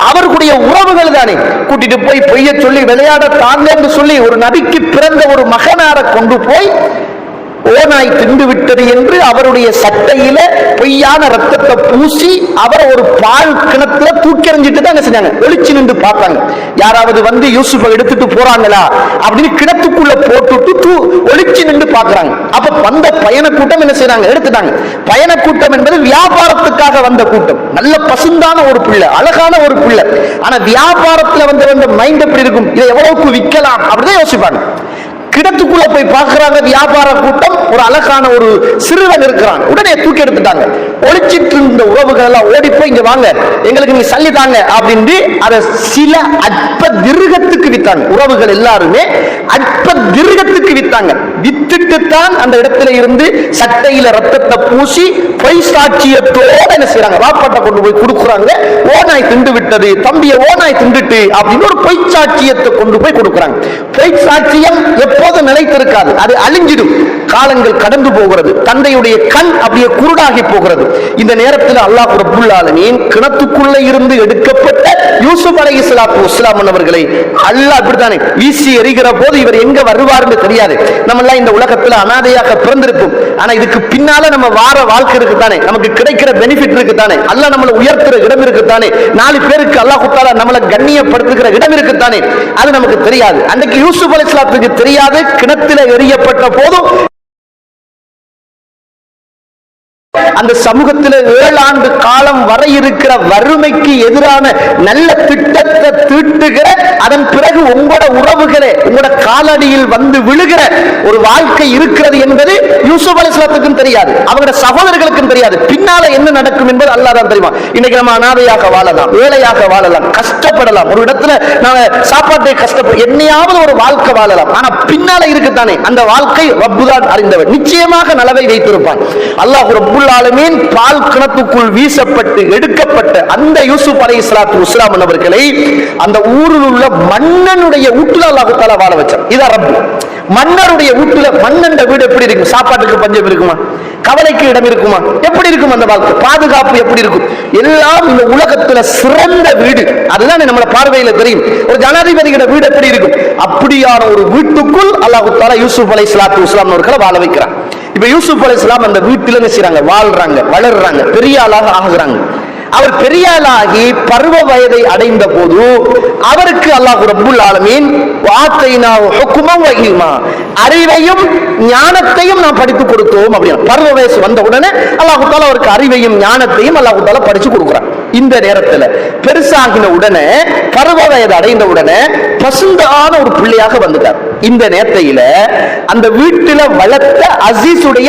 அவர்களுடைய உறவுகள் தானே. கூட்டிட்டு போய் பொய்ய சொல்லி விளையாட தாங்க என்று சொல்லி ஒரு நபிக்கு பிறந்த ஒரு மகனார கொண்டு போய் ஓநாய் திண்டு விட்டது என்று அவருடைய சட்டையில பொய்யான ரத்தத்தை பூசி அவரை ஒரு பால் கிணத்துல தூக்கி எறிஞ்சிட்டு தான் என்ன செஞ்சாங்க, ஒளிச்சு நின்று பார்த்தாங்க. யாராவது வந்து யூசுஃபை எடுத்துட்டு போறாங்களா அப்படின்னு கிணத்துக்குள்ள போட்டுட்டு ஒளிச்சு நின்று பார்க்கறாங்க. அப்ப வந்த பயண கூட்டம் என்ன செய்யறாங்க, எடுத்துட்டாங்க. பயண கூட்டம் என்பது வியாபாரத்துக்காக வந்த கூட்டம். நல்ல பசுந்தான ஒரு பிள்ளை, அழகான ஒரு பிள்ளை. ஆனா வியாபாரத்துல வந்த மைண்ட் எப்படி இருக்கும், இதை எவ்வளவுக்கு விற்கலாம் அப்படிதான் யோசிப்பாங்க. கிடத்துக்குள்ள போய் பார்க்கிறாங்க வியாபார கூட்டம், ஒரு அழகான ஒரு சிறுவன் இருக்கிறான். உடனே தூக்கி எடுத்துட்டாங்க. ஒளிச்சிட்டு இருந்த உறவுகள் எல்லாம் ஓடி போய் இங்க வாங்க, எங்களுக்கு நீ சல்லி தாங்க அப்படின்னு அதை சில அற்ப திருகத்துக்கு வித்தாங்க. உறவுகள் எல்லாருமே அற்ப திருகத்துக்கு வித்தாங்க. வித்துட்டு தான் அந்த இடத்துல இருந்து சட்டையில ரத்தத்தை பூசி பொய் சாட்சியத்தோட என்ன செய்யறாங்க, வாப்பாட்ட கொண்டு போய் கொடுக்குறாங்க. ஓநாய் திண்டு விட்டது, தம்பிய ஓநாய் திண்டுட்டு அப்படின்னு ஒரு பொய் சாட்சியத்தை கொண்டு போய் கொடுக்குறாங்க. பொய் சாட்சியம் எப்போது நிலைத்திருக்காது, அது அழிஞ்சிடும். காலங்கள் கடந்து போகிறது, தந்தையுடைய கண் அப்படியே குருடாகி போகிறது. இந்த நேரத்தில் அல்லாஹ் ரப்பல் ஆலமீன் கிணத்துக்குள்ள இருந்து எடுக்கப்பட்ட யூசுப் அலைஹிஸ்ஸலாத்து வஸ்ஸலாம் அவர்களை அல்லாஹ் அப்படித்தானே வீசி எறிகிற போது இவர் எங்க வருவார்னு தெரியாது. நம்ம எல்லாம் இந்த உலகத்துல அனாதையாக பிறந்திருப்போம். ஆனா இதுக்கு பின்னால நம்ம வார வாழ்க்கை இருக்குதானே, நமக்கு கிடைக்கிற பெனிஃபிட் இருக்குதானே, அல்லாஹ் நம்மளை உயர்த்துற இடம் இருக்குதானே, 4 பேருக்கு அல்லாஹ் தஆலா நம்மளை கண்ணியப்படுத்துகிற இடம் இருக்குதானே, அது நமக்கு தெரியாது. அன்றைக்கு யூசுப் அலைஹிஸ்ஸலாத்துக்கு தெரியாது. கிணத்தில எறியப்பட்ட போதும் அந்த சமூகத்தில் 7 ஆண்டு காலம் வரை இருக்கிற வறுமைக்கு எதிரான நல்ல திட்டத்தை தீட்டுகிற, அதன் பிறகு உங்களோட உறவுகளே உங்களோட காலடியில் வந்து விழுகிற ஒரு வாழ்க்கை இருக்கிறது என்பது யூசுப் அலைஹிஸ்ஸலாத்துக்கும் தெரியாது, அவங்களோட சகோதரர்களுக்கும் தெரியாது. பின்னால என்ன நடக்கும் என்பது அல்லாஹ் தான் தெரியுமா. இன்னைக்கு நம்ம அனாதையாக வாழலாம், ஏழையாக வாழலாம், கஷ்டப்படலாம், ஒரு இடத்துல நாம சாப்பாட்டை கஷ்டப்பட என்னையாவது ஒரு வாழ்க்கை வாழலாம். ஆனா பின்னால இருக்குதானே அந்த வாழ்க்கை ரப்பு தான் அறிந்தவர், நிச்சயமாக நலவை வைத்திருப்பான். அல்லாஹ் ரப்புல் ஆலமீன் பால் கிணத்துக்குள் வீசப்பட்டு எடுக்கப்பட்ட அந்த யூசுப் அலைஹிஸ்ஸலாத்து வஸ்ஸலாம் அவர்களை அந்த ஊரில் உள்ள மன்னனுடைய வீட்டுல அல்லாஹ் தஆலா வாழ வச்சார். இதான் ரப்பு. மன்னருடைய வீட்டுல, மன்னன் வீடு எப்படி இருக்கும், சாப்பாட்டுக்கு பஞ்சம் இருக்குமா, கவலைக்கு இடம் இருக்குமா, எப்படி இருக்கும் அந்த வாழ்க்கை, பாதுகாப்பு எப்படி இருக்கும், எல்லாம் இந்த உலகத்துல சிறந்த வீடு. அதுதான் நம்மள பார்வையில தெரியும். ஒரு ஜனாதிபதியோட வீடு எப்படி இருக்கும், அப்படியான ஒரு வீட்டுக்குள் அல்லாஹ் தஆலா யூசுப் அலைஹிஸ்ஸலாத்து வஸ்ஸலாம் அவர்களை வாழ வைக்கிறார். இப்ப யூசுப் அலைஹிஸ்ஸலாம் அந்த வீட்டில் என்ன செய்றாங்க, வாழ்றாங்க, வளர்றாங்க, பெரிய ஆளாக ஆகுறாங்க. அவர் பெரிய ஆளாகி பருவ வயதை அடைந்த போது அவருக்கு அல்லாஹ் ரப்புல் ஆலமீன் வாத்தைனாஹு ஹுக்மன் வ இல்மா, அறிவையும் ஞானத்தையும் நாம் படித்து கொடுத்தோம் அப்படினா. பருவ வயசு வந்த உடனே அல்லாஹ் தஆலா அவருக்கு அறிவையும் ஞானத்தையும் அல்லாஹ் தஆலா படிச்சு கொடுக்கிறார். இந்த நேரத்தில் பெருசாகின உடனே பருவ வயது அடைந்த உடனே பசுந்தான ஒரு பிள்ளையாக வந்துட்டார். இந்த நேரத்தில அந்த வீட்டில் வளர்த்த அசீசுடைய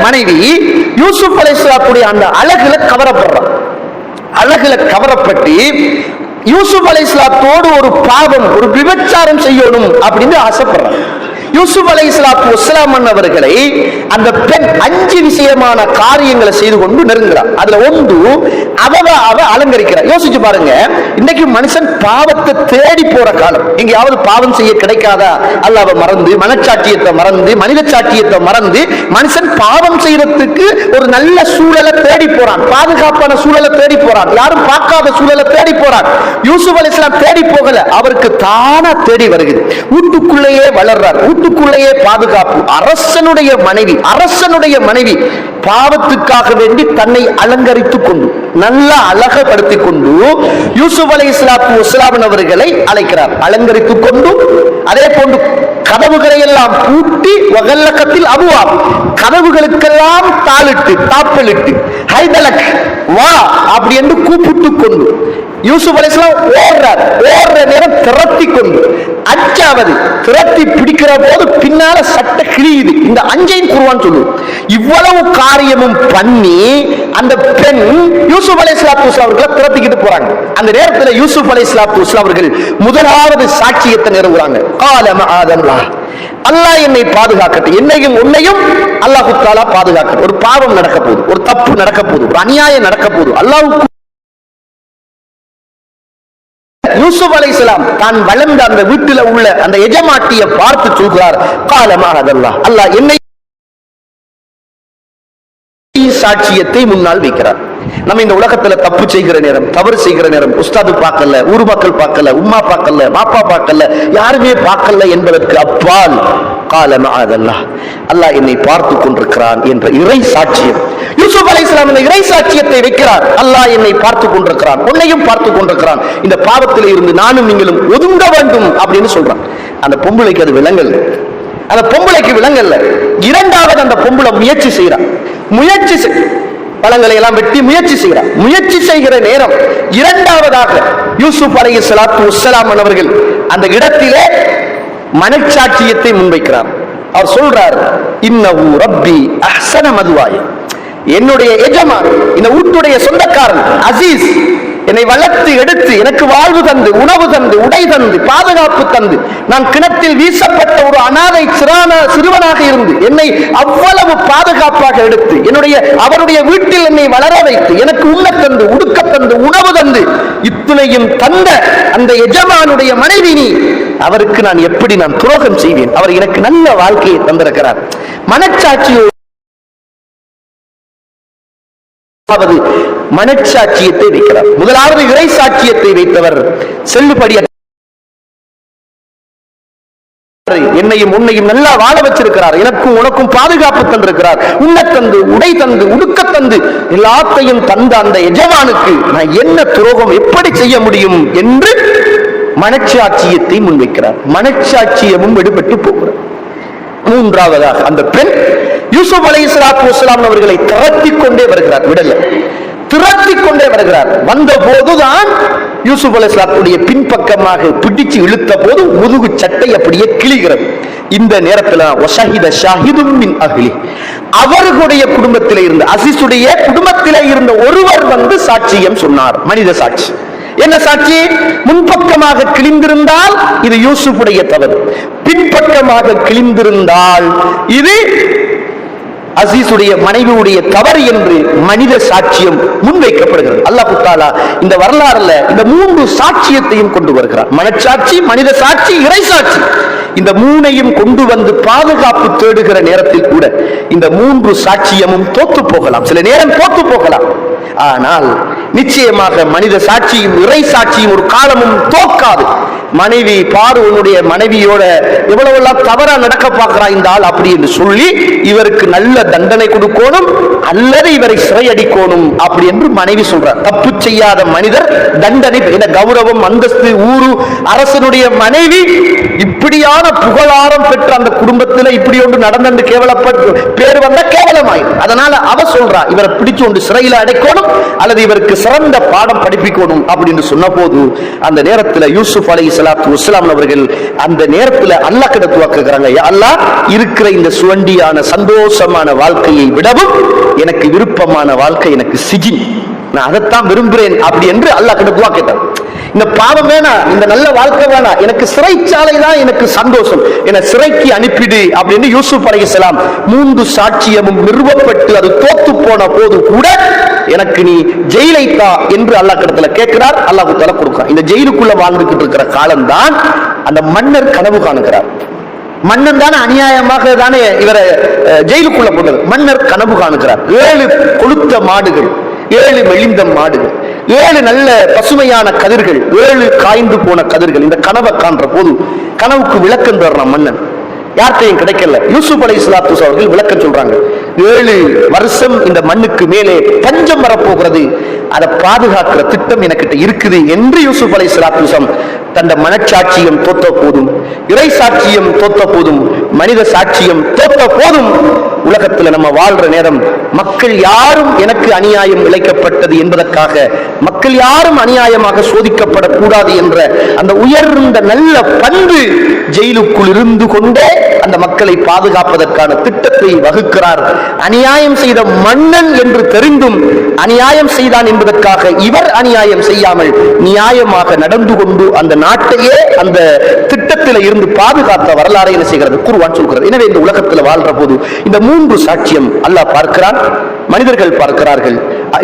மனைவி யூசுப் அலைஹிஸ்ஸலாத்துடைய அந்த அழகுல கவரப்படுறார். அழகுல கவரப்பட்டு யூசுப் அலைஹிஸ்ஸலாத்தோடு ஒரு பாவம், ஒரு விபச்சாரம் செய்யணும் அப்படின்னு ஆசைப்படுறார். யூசுப் அலைஹிஸ்ஸலாத்து வஸ்ஸலாம் அவர்களை அந்த பெண் 5 விஷயமான காரியங்களை செய்து கொண்டு நெருங்குறார். அதுல ஒன்று அவ அலங்கரிக்கிறார். யோசிச்சு பாருங்க, இன்னைக்கு மனுஷன் பாவத்தை தேடி போற காலம். எங்கேயாவது பாவம் செய்ய கிடைக்காதா, அல்லாஹ்வை மறந்து, மனச்சாட்சியத்தை மறந்து, மனித சாட்சியத்தை மறந்து மனுஷன் பாவம் செய்யறதுக்கு ஒரு நல்ல சூழலை தேடி போறான், பாதுகாப்பான சூழலை தேடி போறான், யாரும் பார்க்காத சூழலை தேடி போறான். யூசுப் அலைஹிஸ்ஸலாம் தேடி போகல, அவருக்கு தானா தேடி வருகிறது. வீட்டுக்குள்ளேயே வளர்றார், வீட்டுக்குள்ளேயே பாதுகாப்பு. அரசனுடைய மனைவி பாவத்துக்காக வேண்டி தன்னை அலங்கரித்துக் கொண்டு, நல்லா அழகப்படுத்திக் கொண்டு யூசுப் அலைஹிஸ்ஸலாத்து வஸ்ஸலாம் அவர்களை அழைக்கிறார். அலங்கரித்துக் கொண்டு அதே போன்று கதவுகளை எல்லாம் பூட்டி வகல்லகத்தில் அபுவாப், கதவுகளுக்கெல்லாம் தாளிட்டு, தாப்பலிட்டு, ஹைதலக் வா அப்படி என்று கூப்பிட்டு கொண்டு யூசுப் அலைஹிஸ்ஸலாம் ஓடுற நேரம் திரட்டி கொண்டு அஞ்சாவது திரட்டி பிடிக்கிற போது பின்னால சட்ட கிழியுது. இந்த அஞ்சையும் குர்ஆன் சொல்லுது. இவ்வளவு காரியமும் பண்ணி அந்த பெண் யூசுப் அலைஹிஸ்ஸலாத்து வஸ்ஸலாம் அவர்களை திரட்டிக்கிட்டு போறாங்க. அந்த நேரத்தில் யூசுப் அலைஹிஸ்ஸலாத்து வஸ்ஸலாம் அவர்கள் முதலாவது சாட்சியத்தை நிறுவுறாங்க. கால மஆதல்லாஹ், அல்லாஹ் என்னை பாதுகாக்கட்டும், என்னையும் உன்னையும் அல்லாஹ் தஆலா பாதுகாக்கட்டும். ஒரு பாவம் நடக்க போகுது, ஒரு தப்பு நடக்க போகுது, ஒரு அநியாயம் நடக்க போகுது. அல்லாஹ்வுக்கு யூசுப் அலைஹிஸ்ஸலாம் தான் வளர்ந்த அந்த வீட்டில் உள்ள அந்த எஜமாட்டியை பார்த்து சொல்கிறார், கால மஆதல்லாஹ், அல்லாஹ் என்னை சாட்சியத்தை முன்னால் வைக்கிறார். நம்ம இந்த உலகத்துல தப்பு செய்கிற நேரம், தவறு செய்கிற நேரம், உஸ்தாது பார்க்கல, ஊர் மக்கள் பார்க்கல, உம்மா பார்க்கல, மாப்பா பார்க்கல, யாருமே பார்க்கல என்பதற்கு அப்பால் கால மஆதல்லாஹ், அல்லாஹ் என்னை பார்த்து கொண்டிருக்கிறான் என்ற இறை சாட்சியம். யூசுப் அலைஹிஸ்ஸலாம் இந்த இறை சாட்சியத்தை வைக்கிறார். அல்லாஹ் என்னை பார்த்து கொண்டிருக்கிறான், உன்னையும் பார்த்து கொண்டிருக்கிறான், இந்த பாவத்திலே இருந்து நானும் நீங்களும் ஒதுங்க வேண்டும் அப்படின்னு சொல்றான். அந்த பொம்பளைக்கு அது விளங்கல்ல, அந்த பொம்பளைக்கு விளங்கல்ல. இரண்டாவது அந்த பொம்பளை முயற்சி செய்யறான். முயற்சி பழங்களை எல்லாம் வெட்டி முயற்சி செய்கிறார். முயற்சி செய்கிற நேரம் இரண்டாவதாக யூசுப் அலைஹிஸ்ஸலாத்து வஸ்ஸலாம் அவர்கள் அந்த இடத்திலே மனச்சாட்சியத்தை முன்வைக்கிறார். அவர் சொல்றார், இன்னஹு ரப்பி அஹ்ஸன மதுவாய, என்னுடைய எஜமான், இந்த வீட்டுடைய சொந்தக்காரன் அசீஸ், என்னை வளர்த்து எடுத்து எனக்கு வாழ்வு தந்து, உணவு தந்து, உடை தந்து, பாதுகாப்பு தந்து, நான் கிணத்தில் வீசப்பட்ட ஒரு அனாதை சிறுவனாக இருந்து என்னை அவ்வளவு பாதுகாப்பாக எடுத்து அவருடைய வீட்டில் என்னை வளர வைத்து எனக்கு உண்ண தந்து, உடுக்க தந்து, உணவு தந்து, இத்துணையும் தந்த அந்த எஜமானுடைய மனைவி நீ, அவருக்கு நான் எப்படி நான் துரோகம் செய்வேன்? அவர் எனக்கு நல்ல வாழ்க்கையை தந்திருக்கிறார். மனச்சாட்சியோடு மனச்சாட்சியத்தை வைக்கிறார். முதலாவது இறை சாட்சியத்தை வைத்தவர் செல்லுபடி, என்னையும் உன்னையும் நல்லா வாழ வச்சிருக்கிறார், எனக்கும் உனக்கும் பாதுகாப்பு தந்திருக்கிறார், உண்ண தந்து, உடை தந்து, உடுக்க தந்து, எல்லாத்தையும் தந்த அந்த எஜமானுக்கு நான் என்ன துரோகம் எப்படி செய்ய முடியும் என்று மனச்சாட்சியத்தை முன்வைக்கிறார். மனச்சாட்சியமும் விடுபட்டு போகிறார். மூன்றாவதாக அந்த பெண் யூசுப் அலைஹிஸ்ஸலாத்து வஸ்ஸலாம் அவர்களை திரட்டிக் கொண்டே வருகிறார். விடல, திரட்டிக் கொண்டே வருகிறார். வந்த போதுதான் யூசுப் அலைஹிஸ்ஸலாத்துடைய பின்பக்கமாக பிடிச்சு இழுத்த போது முதுகு சட்டை அப்படியே கிழிகிறது. இந்த நேரத்தில் வஷஹித ஷாஹிதும் மின் அஹ்லி, அவர்களுடைய குடும்பத்திலே இருந்த, அசீசுடைய குடும்பத்திலே இருந்த ஒருவர் வந்து சாட்சியம் சொன்னார். மனித சாட்சி. என்ன சாட்சி? முன்பக்கமாக கிழிந்திருந்தால் இது யூசுஃபுடைய தவறு, பின்பக்கமாக கிழிந்திருந்தால் இது அசீசுடைய மனைவியுடைய தவறு என்று மனித சாட்சியம் முன்வைக்கப்படுகிறது. அல்லாஹ் தஆலா இந்த வரலாறுல இந்த மூன்று சாட்சியத்தையும் கொண்டு வருகிறார். மனச்சாட்சி, மனித சாட்சி, இறை சாட்சி. இந்த மூணையும் கொண்டு வந்து பாதுகாப்பு தேடுகிற நேரத்தில் கூட இந்த மூன்று சாட்சியமும் தோத்து போகலாம், சில நேரம் தோத்து போகலாம். ஆனால் நிச்சயமாக மனித சாட்சியும் இறை சாட்சியும் ஒரு காலமும் தோக்காது. மனைவி பாரு, உன்னுடைய மனைவியோட எவ்வளவெல்லாம் தவறா நடக்க பார்க்கிறா இந்த ஆள் அப்படி என்று சொல்லி இவருக்கு நல்ல தண்டனை கொடுக்கணும் அல்லது இவரை சிறையடிக்கணும் அப்படி என்று மனைவி சொல்றார். தப்பு செய்யாத மனிதர் தண்டனை, கௌரவம், அந்தஸ்து, ஊரு, அரசனுடைய மனைவி இப்படியான புகழாரம் பெற்ற அந்த குடும்பத்தில் இப்படி ஒன்று நடந்து கேவலப்பட்டு பேர் வந்த கேவலமாயிடும். அதனால அவ சொல்றா, இவரை பிடிச்சு கொண்டு சிறையில் அடைக்கணும் அல்லது இவருக்கு சிறந்த பாடம் படிப்பிக்கணும் அப்படின்னு சொன்ன போது அந்த நேரத்தில் யூசுப் அலைஹிஸ்ஸலாத்து வஸ்ஸலாம் அவர்கள் அந்த நேரத்தில் அல்லாஹ் கிட்ட துஆ கேக்குறாங்க, யா அல்லாஹ், இருக்கிற இந்த சுவண்டியான சந்தோஷமான வாழ்க்கையை விடவும் எனக்கு விருப்பமான வாழ்க்கை எனக்கு சிஜின், நான் அதைத்தான் விரும்புகிறேன் அப்படி என்று அல்லாஹ் கிட்ட துஆ கேட்டார். இந்த பாவம் வேணாம், இந்த நல்ல வாழ்க்கை வேணாம், எனக்கு சிறைச்சாலை தான் எனக்கு சந்தோஷம், என சிறைக்கு அனுப்பிடு அப்படின்னு யூசுப் அலைஹிஸ்ஸலாம் மூன்று சாட்சியமும் நிறுவப்பட்டு அது தோத்து போன போது கூட எனக்கு நீ ஜெயிலை தா என்று அல்லாஹ் கிட்ட கேட்கிறார். அல்லாஹ் தஆலா கொடுக்கிறார். இந்த ஜெயிலுக்குள்ள வாழ்ந்துகிட்டு இருக்கிற காலம் தான் அந்த மன்னர் கனவு காணுகிறார். மன்னன் தானே அநியாயமாக தானே இவரை ஜெயிலுக்குள்ள போனது. மன்னர் கனவு காணுகிறார். 7 கொளுத்த மாடுகள், 7 மெலிந்த மாடுகள், 7 நல்ல பசுமையான கதிர்கள், 7 காய்ந்து போன கதிர்கள். இந்த கனவை காண்ற போது கனவுக்கு விளக்கம் தர்றான் மன்னன். யார்கிட்டையும் கிடைக்கல. யூசுப் அலைஹிஸ்ஸலாத்து வஸ்ஸலாம் அவர்கள் விளக்கம் சொல்றாங்க. 7 வருஷம் இந்த மண்ணுக்கு மேலே பஞ்சம் வரப்போகிறது, அதை பாதுகாக்கிற திட்டம் எனக்கிட்ட இருக்குது என்று யூசுப் அலைஹிஸ்ஸலாத்து வஸ்ஸலாம் தந்த மனச்சாட்சியம் தோத்த போதும், இறை சாட்சியம் தோத்த போதும், மனித சாட்சியம் தோத்த போதும் உலகத்துல நம்ம வாழ்ற நேரம் மக்கள் யாரும் எனக்கு அநியாயம் இழைக்கப்பட்டது என்பதற்காக மக்கள் யாரும் அநியாயமாக சோதிக்கப்படக்கூடாது என்ற அந்த உயர்ந்த நல்ல பண்பு ஜெயிலுக்குள் இருந்து கொண்டே அந்த மக்களை பாதுகாப்பதற்கான திட்டத்தை வகுக்கிறார். அநியாயம் செய்த மன்னன் என்று தெரிந்தும் அநியாயம் செய்தான் என்பதற்காக இவர் அநியாயம் செய்யாமல் நியாயமாக நடந்து கொண்டு அந்த நாட்டையே அந்த திட்டத்தில் இருந்து பாதுகாத்த வரலாறு என்ன செய்கிறது குர்ஆன் சொல்கிறது. எனவே இந்த உலகத்தில் வாழ்ற போது இந்த 3 சாட்சியம் அல்லாஹ் பார்க்கிறான், மனிதர்கள் பார்க்கிறார்கள்.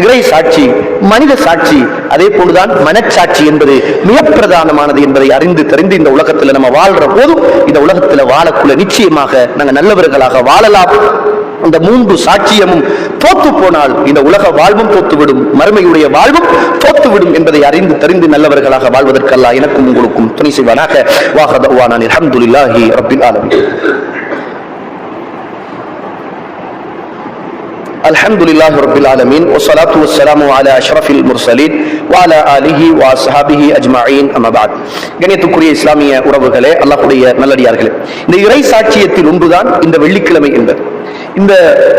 இறை சாட்சி, மனித சாட்சி, அதே போன்றுதான் மனச்சாட்சி என்பது மிக பிரதானமானது என்பதை அறிந்து தெரிந்து இந்த உலகத்தில் நம்ம வாழ்ற போது இந்த உலகத்தில் வாழக்குள்ள நிச்சயமாக நாங்கள் நல்லவர்களாக வாழலாம். இந்த 3 சாட்சியமும் தோத்து போனால் இந்த உலக வாழ்வும் தோத்துவிடும், மறுமையுடைய வாழ்வும் தோத்துவிடும் என்பதை அறிந்து தெரிந்து நல்லவர்களாக வாழ்வதற்கு அல்லாஹ் எனக்கும் உங்களுக்கும் துணை செய்வானாக. வாஹதவானா அல்ஹம்துலில்லாஹி ரப்பில் ஆலமீன். அல்ஹம்துலில்லாஹி ரப்பில் ஆலமீன் வஸ்ஸலாத்து வஸ்ஸலாமு அலா அஷ்ரஃபில் முர்ஸலீன் வஅலா ஆலிஹி வஅஸ்ஹாபிஹி அஜ்மஈன். அம்மா பஅத். கண்ணியத்துக்குரிய இஸ்லாமிய உறவுகளே, அல்லாஹ்வுடைய நல்லடியார்களே, இந்த இறை சாட்சியத்தில் ஒன்றுதான் இந்த வெள்ளிக்கிழமை என்பது. இந்த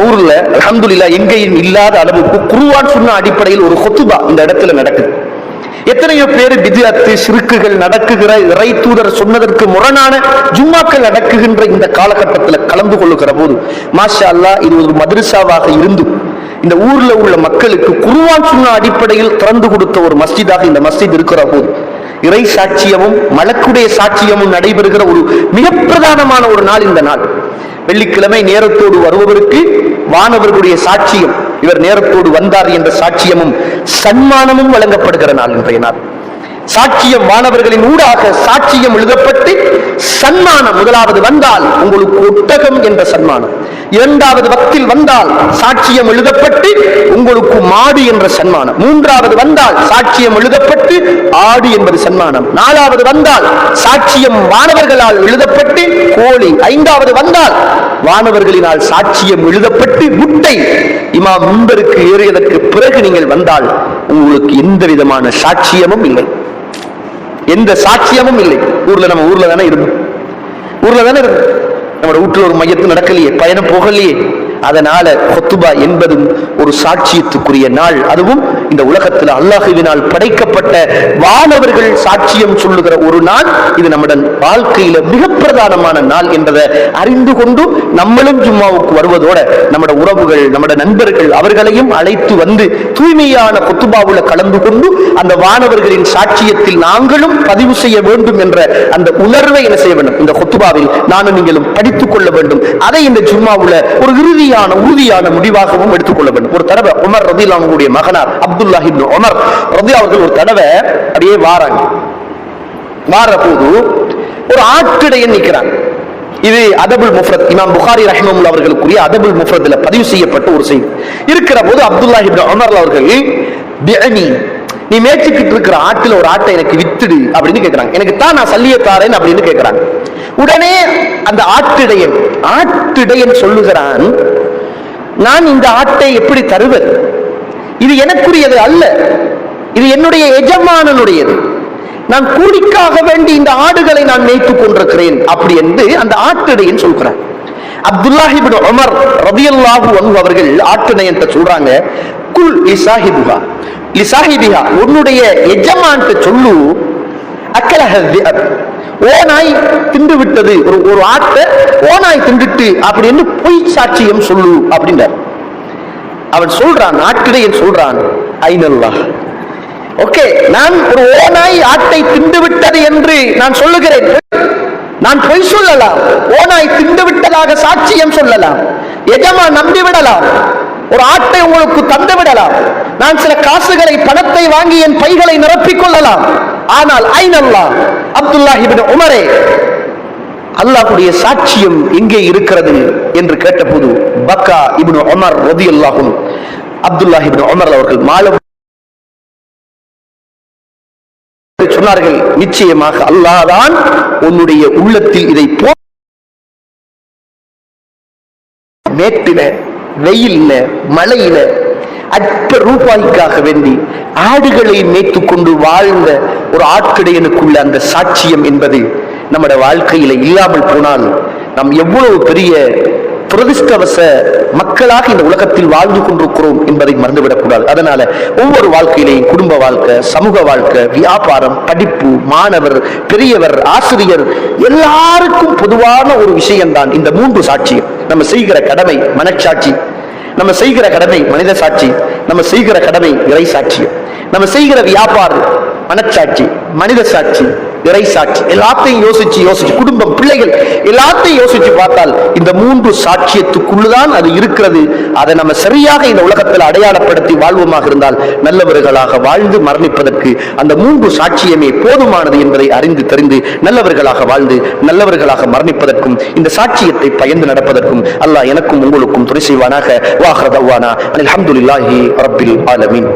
ஊர்ல அல்ஹம்துலில்லாஹ் எங்கேயும் இல்லாத அளவுக்கு குர்ஆன் சுன்னா அடிப்படையில் ஒரு குத்பா இந்த இடத்துல நடக்குது. எத்தனையோ பேர் பித்அத்து ஷிர்க்குகள் நடக்குகிற, இறை தூதர் சொன்னதற்கு முரணான ஜும்மாக்கள் நடக்குகின்ற இந்த காலகட்டத்தில் கலந்து கொள்ளுகிற போது மாஷா அல்லாஹ் இது ஒரு மதரசாவாக இருந்து இந்த ஊர்ல உள்ள மக்களுக்கு குர்ஆன் சுன்னா அடிப்படையில் திறந்து கொடுத்த ஒரு மஸ்ஜிதாக இந்த மஸ்ஜித் இருக்கிற போது இறை சாட்சியமும் மலக்குடைய சாட்சியமும் நடைபெறுகிற ஒரு மிக பிரதானமான ஒரு நாள் இந்த நாள். வெள்ளிக்கிழமை நேரத்தோடு வருபவருக்கு வானவர்களுடைய சாட்சியம், இவர் நேரத்தோடு வந்தார் என்ற சாட்சியமும் சன்மானமும் வழங்கப்படுகிற நாள் இன்றைய நாள். சாட்சியம் வானவர்களின் ஊடாக சாட்சியம் எழுதப்பட்டு சன்மானம், முதலாவது வந்தால் உங்களுக்கு ஒட்டகம் என்ற சன்மானம், இரண்டாவது வக்தில் வந்தால் சாட்சியம் எழுதப்பட்டு உங்களுக்கு மாடு என்ற சன்மானம், மூன்றாவது வந்தால் சாட்சியம் எழுதப்பட்டு ஆடு என்பது சன்மானம், நாலாவது வந்தால் சாட்சியம் வானவர்களால் எழுதப்பட்டு கோழி, ஐந்தாவது வந்தால் வானவர்களினால் சாட்சியம் எழுதப்பட்டு முட்டை. இமாம் முன்பருக்கு ஏறியதற்கு பிறகு நீங்கள் வந்தால் உங்களுக்கு எந்த விதமான சாட்சியமும் இல்லை, எந்த சாட்சியமும் இல்லை. நம்ம ஊர்ல தானே இருந்தோம், நம்ம வீட்டுல ஒரு மையத்து நடக்கலையே, பயணம் போகலையே. அதனால குத்பா என்பதும் ஒரு சாட்சியத்துக்குரிய நாள். அதுவும் இந்த உலகத்தில் அல்லாஹ்வினால் படைக்கப்பட்ட வானவர்கள் சாட்சியம் சொல்லுகிற ஒரு நாள். இது நம்முடைய வாழ்க்கையில மிக பிரதானமான நாள் என்பதை அறிந்து கொண்டு நம்மளும் ஜும்மாவுக்கு வருவதோட நம்முடைய உறவுகள், நம்முடைய நண்பர்கள் அவர்களையும் அழைத்து வந்து தூய்மையான குத்பாவுல கலந்து கொண்டு அந்த வானவர்களின் சாட்சியத்தில் நாங்களும் பதிவு செய்ய வேண்டும் என்ற அந்த உணர்வை என்ன செய்ய வேண்டும், இந்த குத்பாவில் நானும் நீங்களும் படித்துக் கொள்ள வேண்டும். அதை இந்த ஜும்மாவுல ஒரு உறுதியான முடிவாகவும் எடுத்துக்கொள்ள வேண்டும். ஒரு தடவை உமர் ரலியல்லாஹு அன்ஹுடைய மகனார் அப்துல்லாஹ் இப்னு உமர் ரலியல்லாஹு அவர்கள் ஒரு தடவை அப்படியே வார போது ஒரு ஆட்டிடையன் நிற்கிறாங்க. இது அதபுல் முஃப்ரத், இமாம் புகாரி ரஹிமஹுல்லாஹ் அவர்களுக்குரிய அதபுல் முஃப்ரத்ல பதிவு செய்யப்பட்ட ஒரு செய்தி. இருக்கிற போது அப்துல்லாஹ் இப்னு உமர் அவர்கள் பிஅனி, நீ மேய்ச்சிக்கிட்டு இருக்கிற ஆட்டில் ஒரு ஆட்டை எனக்கு வித்துடு அப்படின்னு கேட்கிறாங்க. எனக்கு தான், நான் சல்லிய தாரேன் அப்படின்னு கேட்கிறாங்க. உடனே அந்த ஆட்டிடையன் சொல்லுகிறான், நான் இந்த ஆட்டை எப்படி தருவது? இது எனக்குரியது அல்ல, இது என்னுடைய எஜமானனுடையது. நான் கூலிக்காக வேண்டி இந்த ஆடுகளை நான் மேய்த்துக் கொண்டிருக்கிறேன் அப்படி என்று அந்த ஆட்டிடையன் சொல்கிறான். அப்துல்லாஹ் இப்னு உமர் ரலியல்லாஹு அன்ஹு அவர்கள் ஆட்டிடையன்ட்ட சொல்றாங்க, குல் லிசாஹிபிஹா லிசாஹிபிஹா, உன்னுடைய எஜமான்ட்ட சொல்லு, அக்கலஹ திஅப், ஓநாய் தின்று விட்டது, ஒரு ஆட்டை ஓநாய் தின்றுட்டு அப்படின்னு பொய் சாட்சியம் சொல்லு அப்படின்றார். அவன் சொல்றான், ஆட்டிடையன் சொல்றான், ஐனல்லாஹ், ஓகே, நான் ஒரு ஓநாய் ஆட்டை தின்று விட்டது என்று நான் சொல்லுகிறேன், நான் பொய் சொல்லலாம், ஓநாய் தின்று விட்டதாக சாட்சியம் சொல்லலாம், எஜமான் நம்பிவிடலாம், ஒரு ஆட்டை உங்களுக்கு தந்து விடலாம், நான் சில காசுகளை பணத்தை வாங்கி என் பைகளை நிரப்பிக் கொள்ளலாம். ஆனால் ஐனல்லாஹ், அப்துல்லாஹ் இப்னு உமரே, அல்லாஹ்வுடைய சாட்சியம் எங்கே இருக்கிறது என்று கேட்டபோது பக்கா இப்னு உமர் ரலியல்லாஹு அன்ஹு, அப்துல்லாஹ் இப்னு உமர் அவர்கள் மாலம் சொன்னார்கள், நிச்சயமாக அல்லாஹ் தான் உன்னுடைய உள்ளத்தில் இதை மேட்டில, வெயில்ல, மழையில அற்ப ரூபாய்க்காக வேண்டி ஆடுகளை மேய்த்துக் கொண்டு வாழ்ந்த ஒரு ஆட்கிடையனுக்குள்ள அந்த சாட்சியம் என்பது நம்முடைய வாழ்க்கையில இல்லாமல் போனால் நாம் எவ்வளவு பெரிய துரதிர்ஷ்டவச மக்களாக இந்த உலகத்தில் வாழ்ந்து கொண்டிருக்கிறோம் என்பதை மறந்துவிடக்கூடாது. அதனால ஒவ்வொரு வாழ்க்கையிலேயும் குடும்ப வாழ்க்கை, சமூக வாழ்க்கை, வியாபாரம், படிப்பு, மாணவர், பெரியவர், ஆசிரியர் எல்லாருக்கும் பொதுவான ஒரு விஷயம்தான் இந்த 3 சாட்சியம். நம்ம செய்கிற கடமை மனச்சாட்சி, நம்ம செய்கிற கடமை மனித சாட்சி, நம்ம செய்கிற கடமை இறை சாட்சியம். நம்ம செய்கிற வியாபாரம் மனச்சாட்சி, மனித சாட்சி, இறை சாட்சி. எல்லாத்தையும் யோசிச்சு குடும்பம், பிள்ளைகள் எல்லாத்தையும் யோசிச்சு பார்த்தால் இந்த 3 சாட்சியத்துக்குள்ளுதான் அது இருக்கிறது. அதை நம்ம சரியாக இந்த உலகத்தில் அடையாளப்படுத்தி வாழ்வோமாக இருந்தால் நல்லவர்களாக வாழ்ந்து மரணிப்பதற்கு அந்த 3 சாட்சியமே போதுமானது என்பதை அறிந்து தெரிந்து நல்லவர்களாக வாழ்ந்து நல்லவர்களாக மரணிப்பதற்கும் இந்த சாட்சியத்தை பயந்து நடப்பதற்கும் அல்லாஹ் எனக்கும் உங்களுக்கும் துணை செய்வானாக. வாஹ்ர தவ்வானா அல்ஹம்துலில்லாஹி ரப்பில் ஆலமீன்.